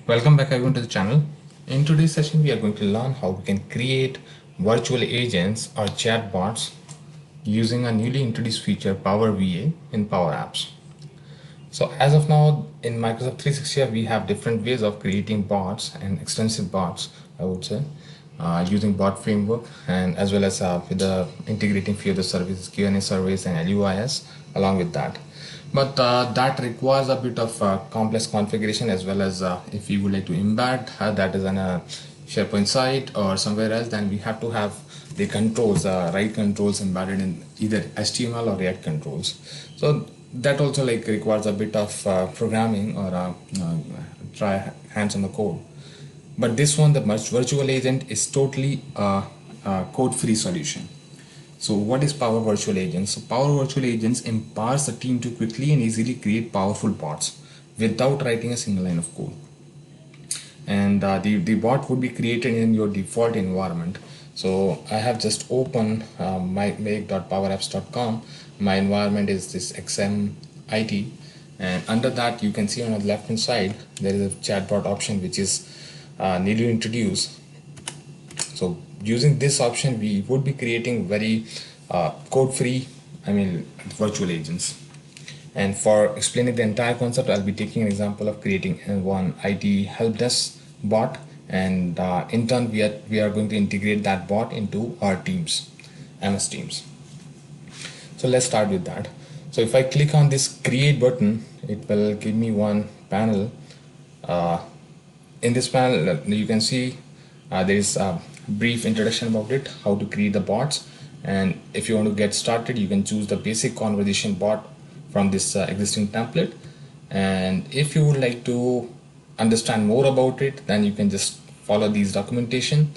Welcome back everyone to the channel. In today's session we are going to learn how we can create virtual agents or chatbots using a newly introduced feature Power VA in Power Apps. So as of now in Microsoft 365 we have different ways of creating bots and extensive bots, I would say, using bot framework and as well as with the integrating few of the services, Q&A surveys and LUIS along with that. But that requires a bit of complex configuration, as well as if you would like to embed that is on a SharePoint site or somewhere else, then we have to have the controls, right controls embedded in either HTML or React controls. So that also like requires a bit of programming or try hands on the code. But this one, the virtual agent, is totally a code-free solution. So what is Power Virtual Agents? So Power Virtual Agents empowers the team to quickly and easily create powerful bots without writing a single line of code. And the bot would be created in your default environment. So I have just opened my make.powerapps.com. My environment is this XMIT, and under that you can see on the left hand side there is a chatbot option which is newly introduced. So using this option we would be creating very code-free virtual agents. And for explaining the entire concept, I'll be taking an example of creating one IT help desk bot, and in turn we are going to integrate that bot into our teams, MS Teams. So let's start with that. So if I click on this create button, it will give me one panel. In this panel you can see there is a brief introduction about it, how to create the bots, and if you want to get started you can choose the basic conversation bot from this existing template. And if you would like to understand more about it, then you can just follow these documentation.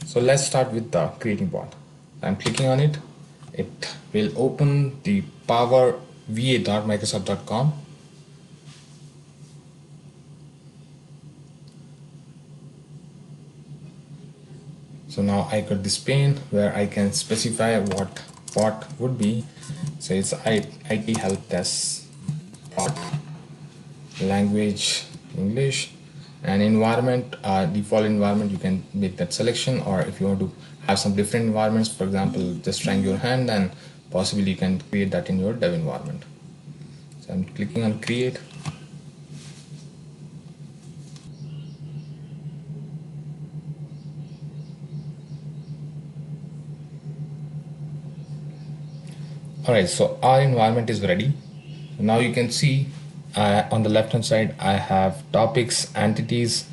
So let's start with the creating bot. I'm clicking on it. It will open the powerva.microsoft.com. So now I got this pane where I can specify what bot would be. So it's IT help desk bot, language English, and environment, default environment, you can make that selection, or if you want to have some different environments, for example just trying your hand, and possibly you can create that in your dev environment. So I'm clicking on create. Alright, so our environment is ready. Now you can see on the left hand side I have topics, entities,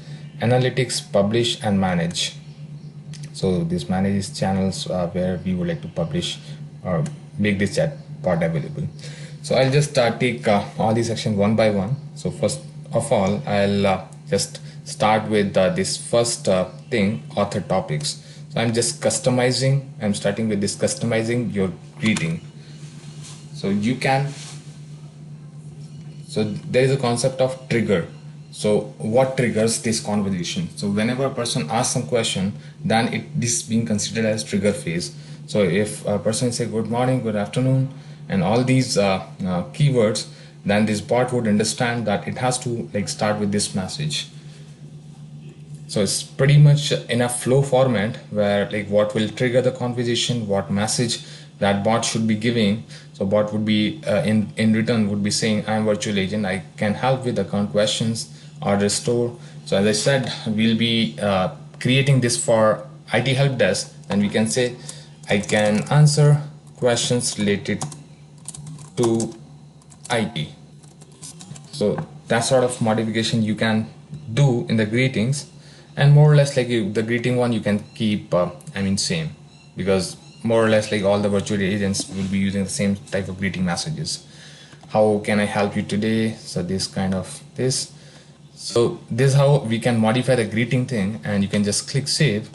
analytics, publish and manage. So this manages channels where we would like to publish or make this chat bot available. So I'll just take all these sections one by one. So first of all I'll just start with this first thing, author topics. So I'm just customizing, I'm starting with this customizing your greeting. So you can, so there is a concept of trigger. So what triggers this conversation? So whenever a person asks some question, then this being considered as trigger phase. So if a person say good morning, good afternoon, and all these keywords, then this bot would understand that it has to like start with this message. So it's pretty much in a flow format where like what will trigger the conversation, what message that bot should be giving. So bot would be in return would be saying, I'm virtual agent, I can help with account questions or restore. So as I said, we'll be creating this for IT help desk, and we can say I can answer questions related to IT. So that sort of modification you can do in the greetings, and more or less like the greeting one you can keep same, because more or less like all the virtual agents will be using the same type of greeting messages. How can I help you today? So this kind of this. So this is how we can modify the greeting thing, and you can just click save.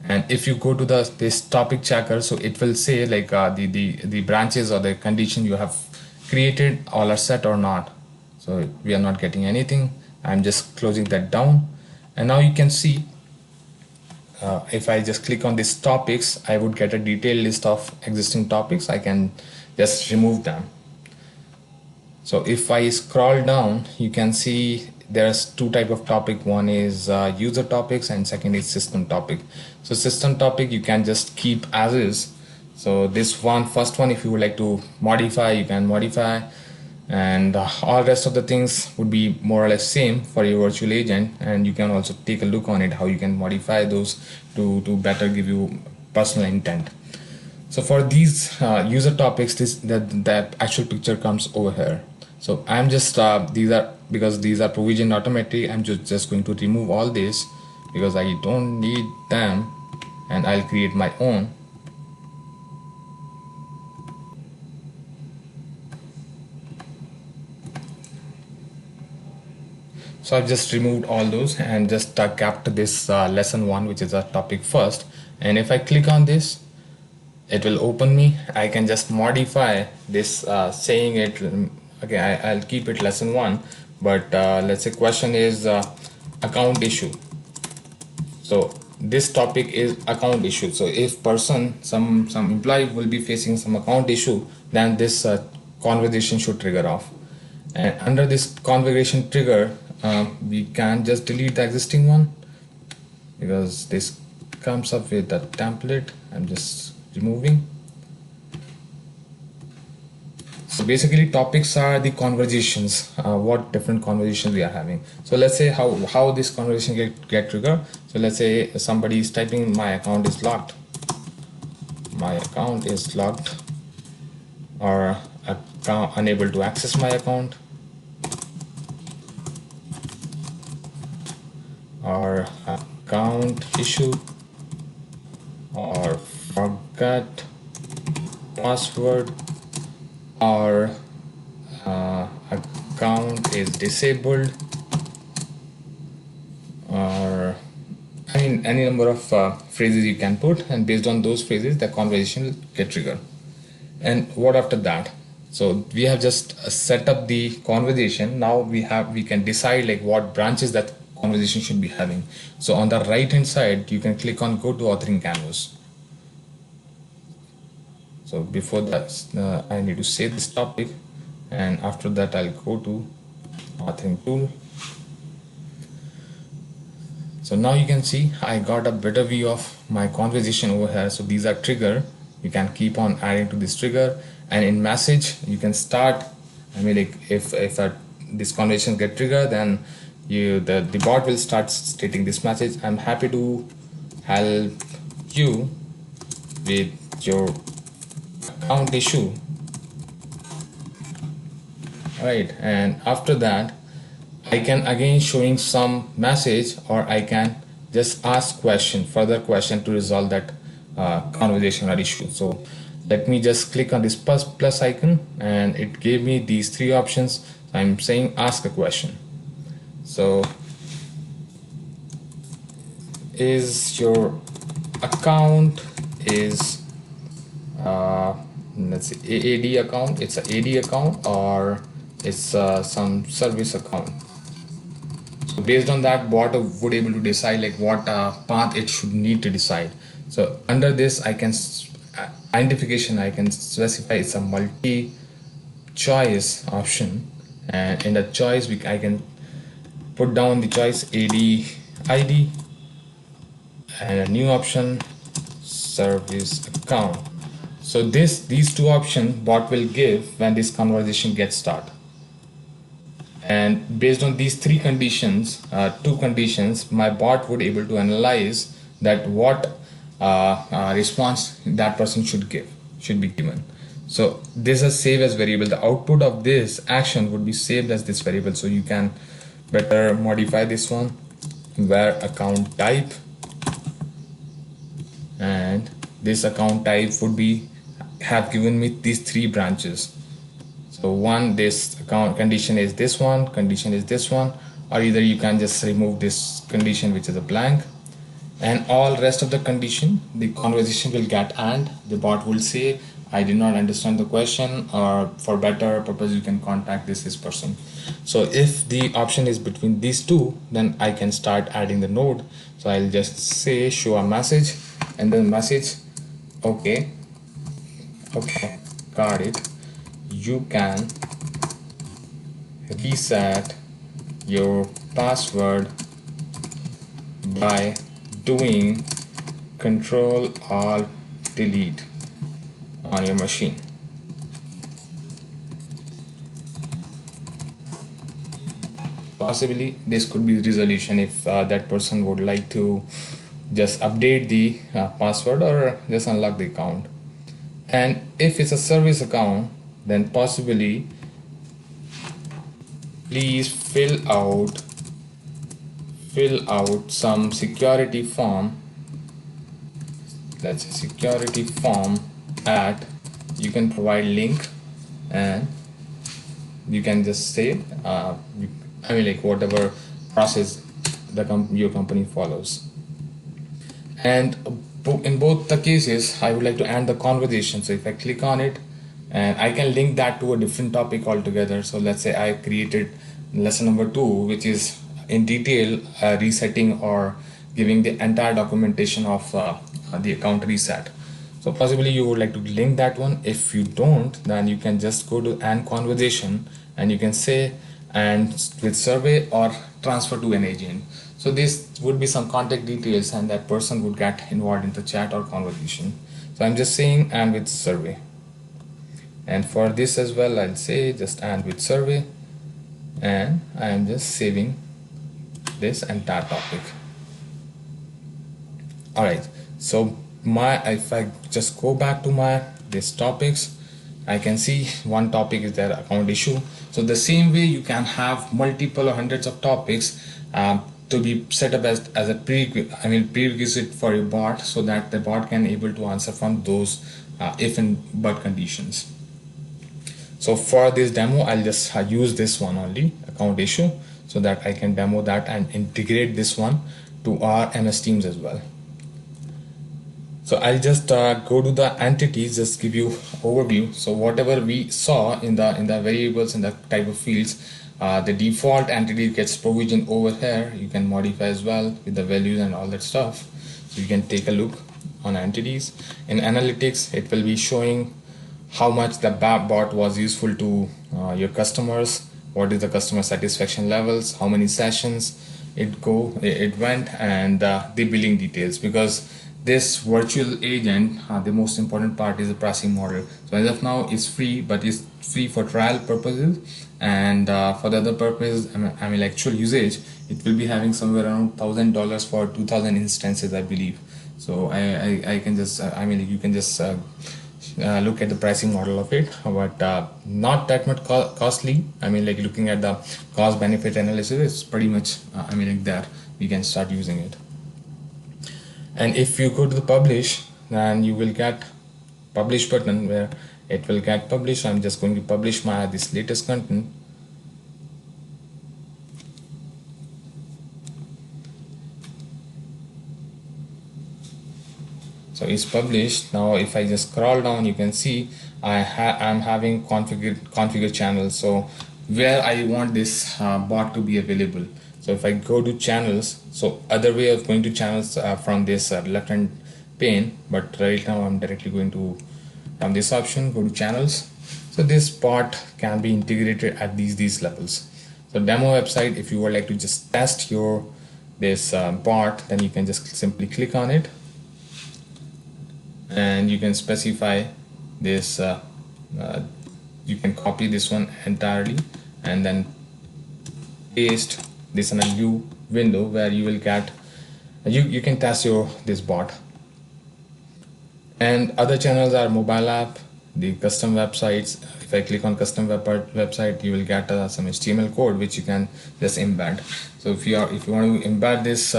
And if you go to this topic checker, so it will say like the branches or the condition you have created all are set or not. So we are not getting anything. I'm just closing that down, and now you can see if I just click on these topics, I would get a detailed list of existing topics. I can just remove them. So if I scroll down, you can see there's two type of topic. One is user topics and second is system topic. So system topic you can just keep as is. So this one, first one, if you would like to modify, you can modify, and all rest of the things would be more or less same for your virtual agent. And you can also take a look on it how you can modify those to better give you personal intent. So for these user topics, that actual picture comes over here. So I'm just these are, because these are provisioned automatically, I'm just going to remove all this because I don't need them, and I'll create my own. So I've just removed all those and just kept this lesson 1, which is a topic first. And if I click on this, it will open me. I can just modify this saying it. Okay, I'll keep it lesson 1, but let's say question is account issue. So this topic is account issue. So if person, some employee will be facing some account issue, then this conversation should trigger off. And under this configuration trigger, we can just delete the existing one because this comes up with a template. I'm just removing. So basically topics are the conversations, what different conversations we are having. So let's say how this conversation get triggered. So let's say somebody is typing my account is locked, or account unable to access my account, or account issue, or forgot password, or account is disabled, or any number of phrases you can put, and based on those phrases the conversation will get triggered. And what after that? So we have just set up the conversation. Now we can decide like what branches that conversation should be having. So on the right hand side you can click on go to authoring canvas. So before that I need to save this topic, and after that I'll go to authoring tool. So now you can see I got a better view of my conversation over here. So these are trigger. You can keep on adding to this trigger, and in message you can start. Like if this conversation get triggered, then the bot will start stating this message: I'm happy to help you with your account issue. Right, and after that I can again showing some message, or I can just ask further question to resolve that conversation or issue. So let me just click on this plus icon, and it gave me these three options. I'm saying ask a question. So is your account is let's see, AAD account, it's a AD account, or it's some service account. So based on that, bot would able to decide like what path it should need to decide. So under this I can identification, I can specify it's a multi choice option, and in the choice I can put down the choice AD ID, and a new option service account. So these two options bot will give when this conversation gets started. And based on these three conditions, two conditions, my bot would able to analyze that what response that person should be given. So this is saved as variable. The output of this action would be saved as this variable. So you can better modify this one, where account type, and this account type would be have given me these three branches. So one, this account condition is this one, condition is this one, or either you can just remove this condition which is a blank, and all rest of the condition the conversation will get, and the bot will say I did not understand the question, or for better purpose you can contact this person. So if the option is between these two, then I can start adding the node. So I'll just say show a message, and then message okay, got it, you can reset your password by doing Control Alt Delete on your machine. Possibly this could be the resolution if that person would like to just update the password or just unlock the account. And if it's a service account, then possibly please fill out some security form. Let's say security form at, you can provide link and you can just say like whatever process your company follows. And in both the cases I would like to end the conversation. So if I click on it, and I can link that to a different topic altogether. So let's say I created lesson number 2, which is in detail resetting or giving the entire documentation of the account reset. So possibly you would like to link that one. If you don't, then you can just go to end conversation and you can say and with survey or transfer to an agent. So this would be some contact details and that person would get involved in the chat or conversation. So I'm just saying and with survey. And for this as well, I'll say just and with survey, and I am just saving this entire topic. All right, so if I just go back to these topics, I can see one topic is their account issue. So the same way you can have multiple or hundreds of topics to be set up as a prerequisite for your bot, so that the bot can able to answer from those if and but conditions. So for this demo, I'll just use this one only, account issue, so that I can demo that and integrate this one to our MS Teams as well. So I'll just go to the entities, just give you overview. So whatever we saw in the variables and the type of fields, the default entity gets provisioned over here. You can modify as well with the values and all that stuff. So you can take a look on entities. In analytics, it will be showing how much the bot was useful to your customers, what is the customer satisfaction levels, how many sessions it went, and the billing details. Because this virtual agent, the most important part is the pricing model. So as of now it's free, but it's free for trial purposes, and for the other purpose, actual usage, it will be having somewhere around $1,000 for 2,000 instances, I believe. So I can just you can just look at the pricing model of it, but not that much costly. Looking at the cost benefit analysis, it's pretty much there we can start using it. And if you go to the publish, then you will get publish button where it will get published. I'm just going to publish this latest content. So it's published. Now if I just scroll down, you can see I'm having configure channels, so where I want this bot to be available. So if I go to channels, so other way of going to channels from this left hand pane, but right now I'm directly going to from this option, go to channels. So this bot can be integrated at these levels. So demo website, if you would like to just test this bot, then you can just simply click on it and you can specify this. You can copy this one entirely and then paste this in a new window where you will get you can test this bot. And other channels are mobile app, the custom websites. If I click on custom website, you will get some HTML code which you can just embed. So if you want to embed this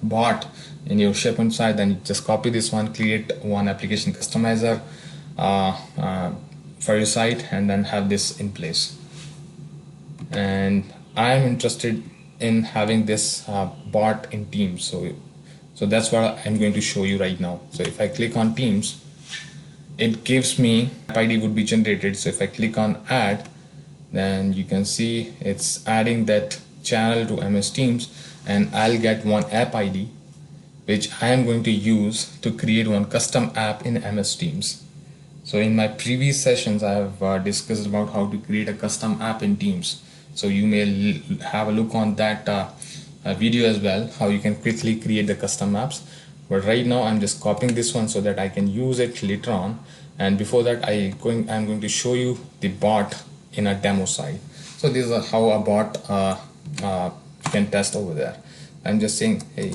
bot in your SharePoint site, then you just copy this one, create one application customizer for your site, and then have this in place. And I am interested in having this bot in Teams, so that's what I'm going to show you right now. So if I click on Teams, it gives me app ID would be generated. So if I click on add, then you can see it's adding that channel to MS Teams, and I'll get one app ID which I am going to use to create one custom app in MS Teams. So in my previous sessions I have discussed about how to create a custom app in Teams. So you may have a look on that video as well, how you can quickly create the custom apps. But right now I'm just copying this one so that I can use it later on. And before that, I'm going to show you the bot in a demo site. So this is how a bot you can test over there. I'm just saying, hey,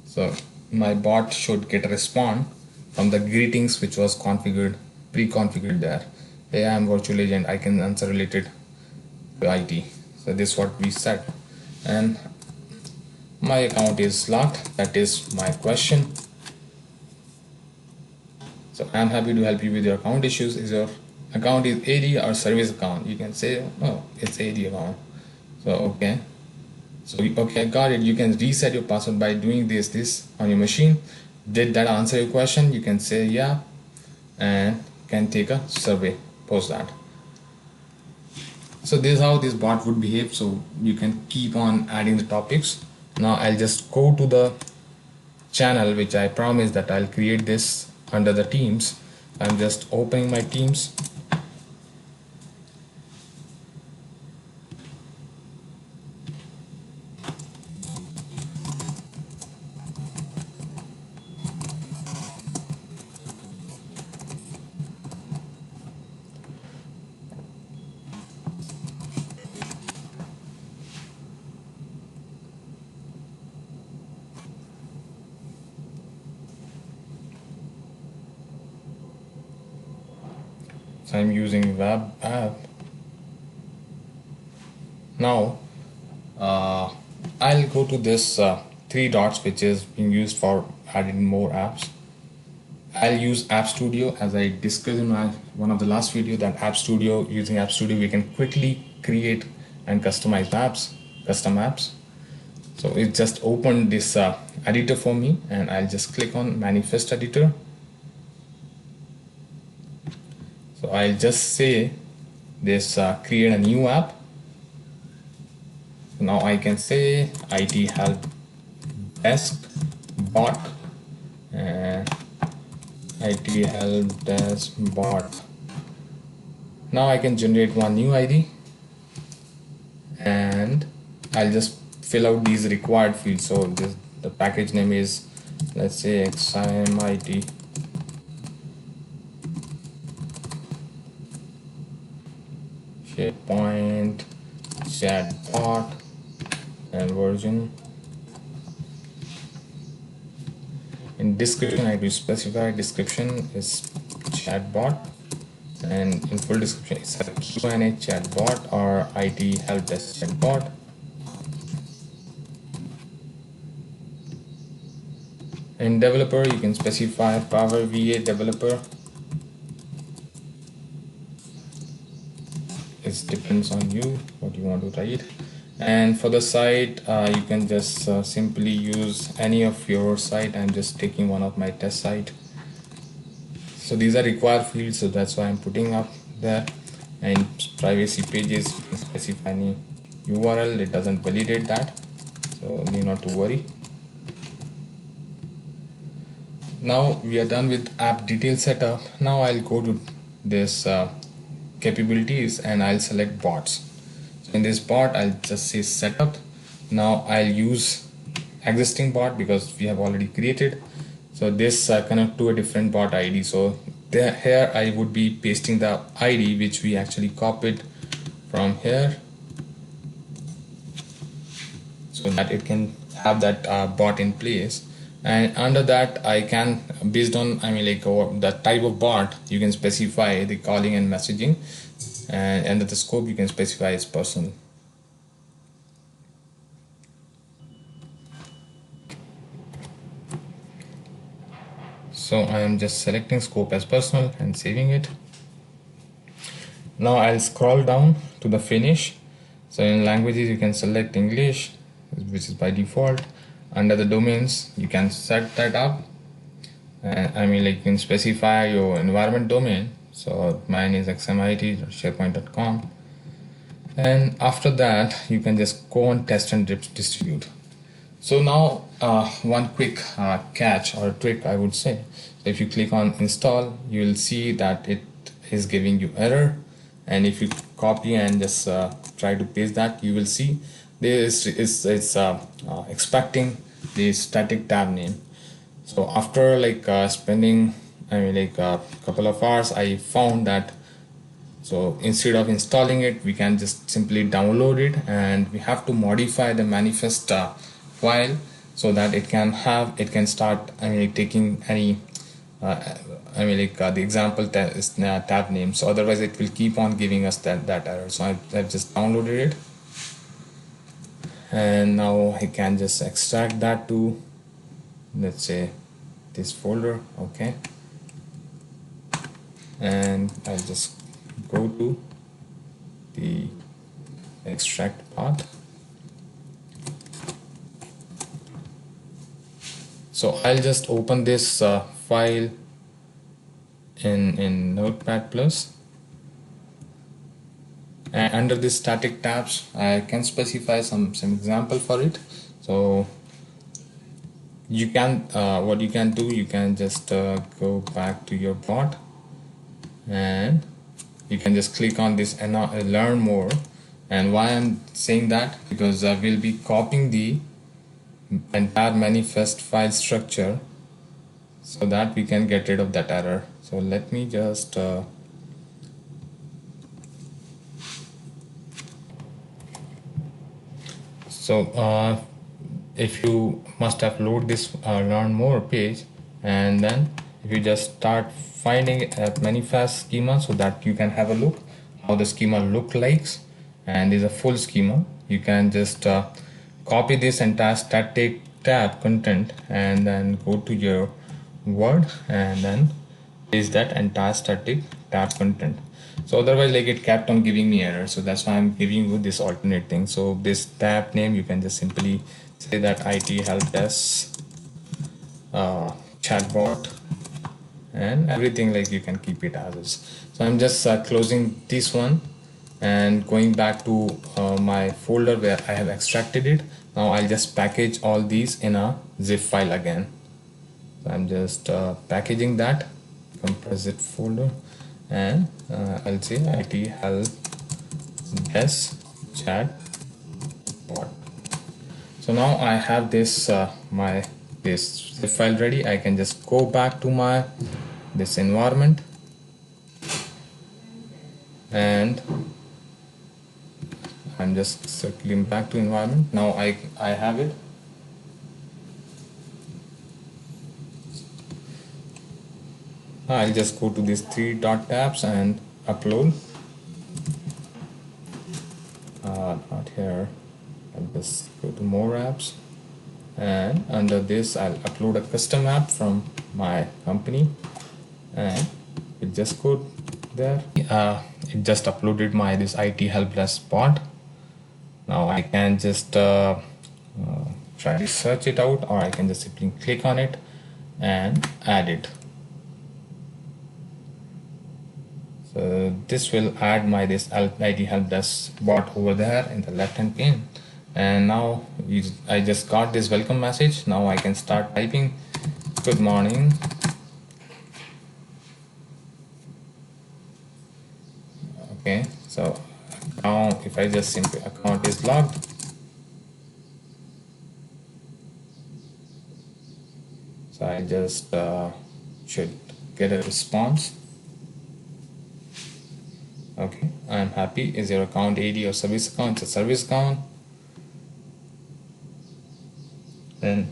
so my bot should get a response from the greetings which was pre-configured there. Hey, I'm virtual agent, I can answer related to IT. So this is what we set. And my account is locked, that is my question. So I'm happy to help you with your account issues. Is your account is AD or service account? You can say, oh, it's AD account. So okay. So okay, got it. You can reset your password by doing this on your machine. Did that answer your question? You can say yeah, and can take a survey post that. So this is how this bot would behave. So you can keep on adding the topics. Now I'll just go to the channel which I promised that I'll create this under the Teams. I'm just opening my Teams. So I'm using web app. Now I'll go to this three dots which is being used for adding more apps. I'll use App Studio, as I discussed in one of the last video, that using App Studio we can quickly create and customize custom apps. So it just opened this editor for me, and I'll just click on manifest editor. So I'll just say this create a new app. Now I can say IT help desk bot and IT help desk bot. Now I can generate one new ID, and I'll just fill out these required fields. So the package name is, let's say, XIMIT. SharePoint chatbot and version. In description, I will specify description is chatbot, and in full description it's a Q&A chatbot or IT help desk chatbot. In developer, you can specify Power VA developer. It depends on you what you want to write. And for the site, you can just simply use any of your site. I'm just taking one of my test site. So these are required fields, so that's why I'm putting up there. And privacy pages, you can specify any URL. It doesn't validate that, so need not to worry. Now we are done with app detail setup. Now I'll go to this capabilities and I'll select bots. So in this bot, I'll just say setup. Now I'll use existing bot because we have already created. So this connect to a different bot ID. So here I would be pasting the ID which we actually copied from here, so that it can have that bot in place. And under that, I can, based on the type of bot, you can specify the calling and messaging, and under the scope you can specify as personal. So I am just selecting scope as personal and saving it. Now I'll scroll down to the finish. So in languages, you can select English, which is by default. Under the domains, you can set that up. You can specify your environment domain. So mine is xmit.sharepoint.com. And after that, you can just go on test and distribute. So now one quick catch or trick, I would say. So if you click on install, you will see that it is giving you error. And if you copy and just try to paste that, you will see this is it's expecting the static tab name. So after spending a couple of hours, I found that so instead of installing it, we can just simply download it, and we have to modify the manifest file so that it can start taking any the example tab name. So otherwise it will keep on giving us that error. So I've just downloaded it, and now I can just extract that to, let's say, this folder. Okay, and I'll just go to the extract path. So I'll just open this file in Notepad Plus, and under the static tabs I can specify some example for it. So you can what you can do, you can just go back to your bot, and you can just click on this and learn more. And why I'm saying that, because we'll be copying the entire manifest file structure so that we can get rid of that error. So let me just if you must have load this learn more page, and then if you just start finding a manifest schema so that you can have a look how the schema look likes, and is a full schema, you can just copy this entire static tab content and then go to your Word and then paste that entire static tab content. So otherwise it kept on giving me error, so that's why I'm giving you this alternate thing. So this tab name, you can just simply say that IT help desk chatbot, and everything you can keep it as is. So I'm just closing this one and going back to my folder where I have extracted it. Now I'll just package all these in a zip file again. So I'm just packaging that, compress zip folder, and I'll say IT help desk chat bot. So now I have this this zip file ready. I can just go back to this environment, and I'm just circling back to environment. Now I have it. I'll just go to these 3 dot tabs and upload. Not here. I'll just go to more apps, and under this I'll upload a custom app from my company, and it just go there. It just uploaded this IT help desk bot. Now I can just try to search it out, or I can just simply click on it and add it. So this will add this IT help desk bot over there in the left hand pane. And now I just got this welcome message. Now I can start typing good morning. Okay, so now if I just simply account is logged, so I just should get a response. Okay, I'm happy. Is your account AD or service account? It's a service account. Then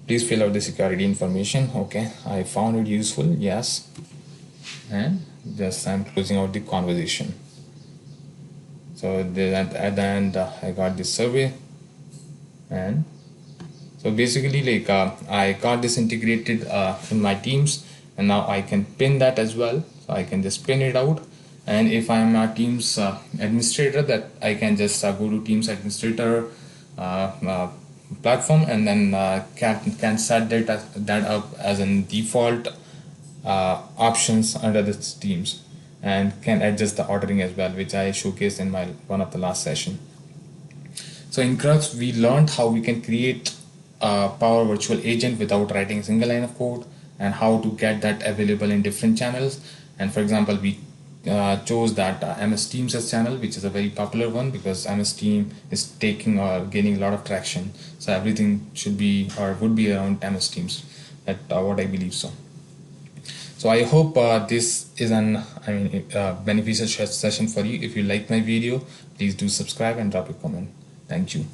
please fill out the security information. Okay, I found it useful. Yes, and just I'm closing out the conversation. So at the end I got this survey, and so basically I got this integrated in my Teams, and now I can pin that as well. So I can just pin it out, and if I'm a Teams administrator, that I can just go to Teams administrator platform, and then can set that up as a default options under the Teams, and can adjust the ordering as well, which I showcased in one of the last session. So in Crux, we learned how we can create a Power Virtual Agent without writing a single line of code, and how to get that available in different channels. And for example, we chose that MS Teams as channel, which is a very popular one because MS Team is taking or gaining a lot of traction. So everything should be or would be around MS Teams. That what I believe so. So I hope this is an beneficial session for you. If you like my video, please do subscribe and drop a comment. Thank you.